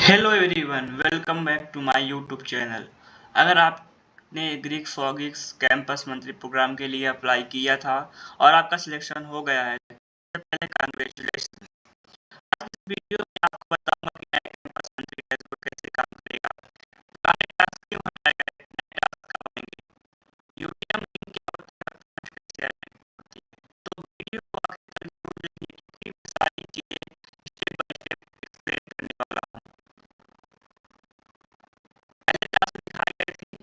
Hello everyone, welcome back to my YouTube channel. अगर आपने GeeksforGeeks campus monthly program के लिए apply किया था और आपका सिलेक्शन हो गया है, सबसे पहले कांग्रेचुलेशन। आज इस वीडियो में आपको बताऊंगा कि नया कैंपस मंथली डैशबोर्ड कैसे काम करेगा, पुराने टास्क क्यों हटाए गए, नए टास्क कब आएंगे, यूटीएम लिंक क्या होता है, कैसे शेयर होती है। तो वीडियो को आखिर तक जरूर देखिए क्योंकि मैं सारी चीजें स्टेप बाय स्टेप एक्सप्लेन करने वाला हूँ। पहले टास्क दिखाए गए थे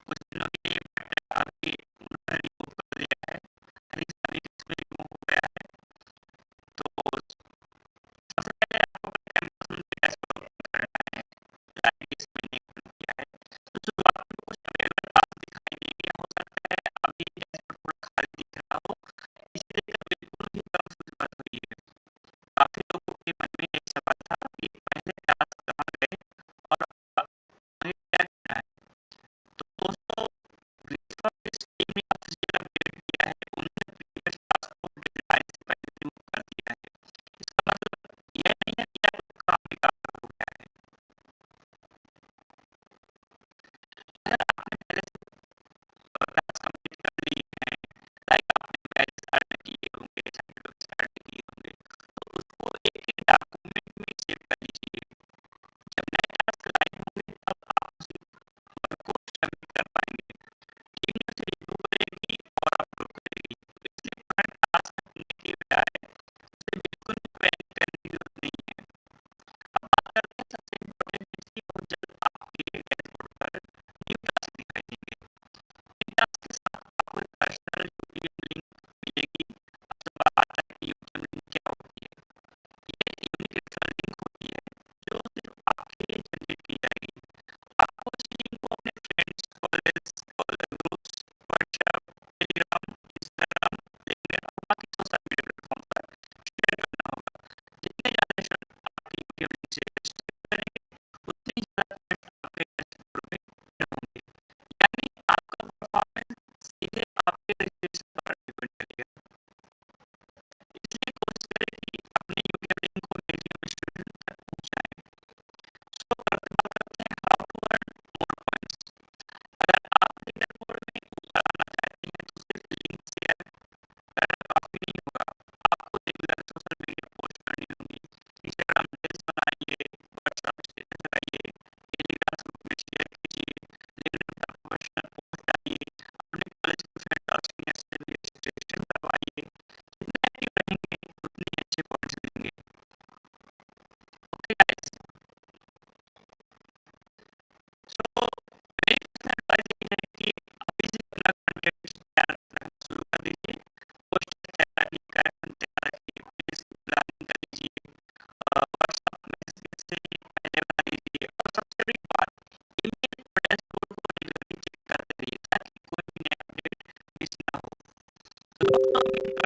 कुछ दिनों के लिए, बट अभी उन्होंने रिमूव कर दिया है। आई थिंक सभी इसमें रिमूव हो गया है। तो सबसे पहले आपको अपने कैंपस में डैशबोर्ड ओपन करना है, लाइक इसमें नहीं ओपन किया है। तो शुरुआत में कुछ अवेलेबल टास्क दिखाएंगे, या हो सकता है अभी डैशबोर्ड थोड़ा खाली दिख रहा हो, इसे लेकर बिल्कुल भी कंफ्यूज मत होइए। काफी लोगों के मन में एक सवाल था कि पहले टास्क कहाँ गए और आगे क्या करना है। तो दोस्तों, ग्रीक इस टीम ने ऑफिशियल अपडेट दिया है, उन्होंने प्रीवियस टास्क को डेडलाइन से पहले रिमूव कर दिया है। इसका मतलब यह नहीं है कि आपका काम बेकार हो गया है। अगर आपने पहले से टास्क कंप्लीट कर लिए हैं, लाइक आपने बैच स्टार्ट किए होंगे, सर्टिफिकेट स्टार्ट किए होंगे, तो उसको एक डॉक्यूमेंट में सेव कर लीजिए। जब नए टास्क लाइव होंगे तब आप उसी वर्क को सबमिट कर पाएंगे। टीम ने उसे रिव्यू करेगी और अपलोड करेगी, इसलिए पुराने टास्क करने के बजाय उसे बिल्कुल भी पैनिक करने की जरूरत नहीं है। अब बात करते हैं सबसे इम्पोर्टेंट चीज की, बहुत जल्द आपके डैशबोर्ड पर न्यू टास्क दिखाई देंगे। इन टास्क के साथ आपको एक पर्सनल यूटीएम लिंक मिलेगी। अब सवाल आता है कि यूटीएम लिंक क्या होती है। ये यूनिक रेफरल लिंक होती है जो सिर्फ आपके लिए जनरेट की जाएगी। आपको इस लिंक को अपने friends, college, groups, WhatsApp, Telegram, Instagram, LinkedIn और बाकी सोशल मीडिया प्लेटफॉर्म पर शेयर करना होगा। जितने ज़्यादा शेयर आपके यूट्यूब लिंक से शेयर करेंगे, उतनी ज़्यादा पॉइंट्स आपके डैशबोर्ड में होंगे, यानी आपका परफॉर्मेंस सीधे आपके रजिस्ट्रेशन पर डिपेंड करेगा। इसलिए कोशिश करें कि अपने यूट्यूब लिंक को मैक्सिमम स्टूडेंट तक पहुंचाएं। सो बात करते हैं how to earn more points. अगर आप लीडरबोर्ड में ऊपर आना चाहते हैं तो सिर्फ लिंक शेयर करना काफी नहीं होगा, आपको रेगुलर सोशल मीडिया पोस्ट करनी होंगी। इंस्टाग्राम रील्स बनाइए, व्हाट्सएप स्टेटस लगाइए, टेलीग्राम ग्रुप में शेयर कीजिए, लिंक्डइन पर प्रोफेशनल पोस्ट डालिए, अपने कॉलेज के फ्रेंड और सीनियर से भी रजिस्ट्रेशन करवाइए। जितने एक्टिव रहेंगे उतने अच्छे पॉइंट्स मिलेंगे। ओके गाइस, सो मेरी पर्सनल एडवाइस ये है कि अभी से अपना कंटेंट तैयार करना शुरू कर दीजिए। पोस्टर तैयार रखिए, कैप्शन तैयार रखिए, पेज की प्लानिंग कर लीजिए, व्हाट्सएप मैसेज से पहले बना दीजिए, और सबसे बड़ी बात, ईमेल और डैशबोर्ड को रेगुलरली चेक करते रहिए ताकि कोई भी नया अपडेट मिस ना हो। तो दोस्तों,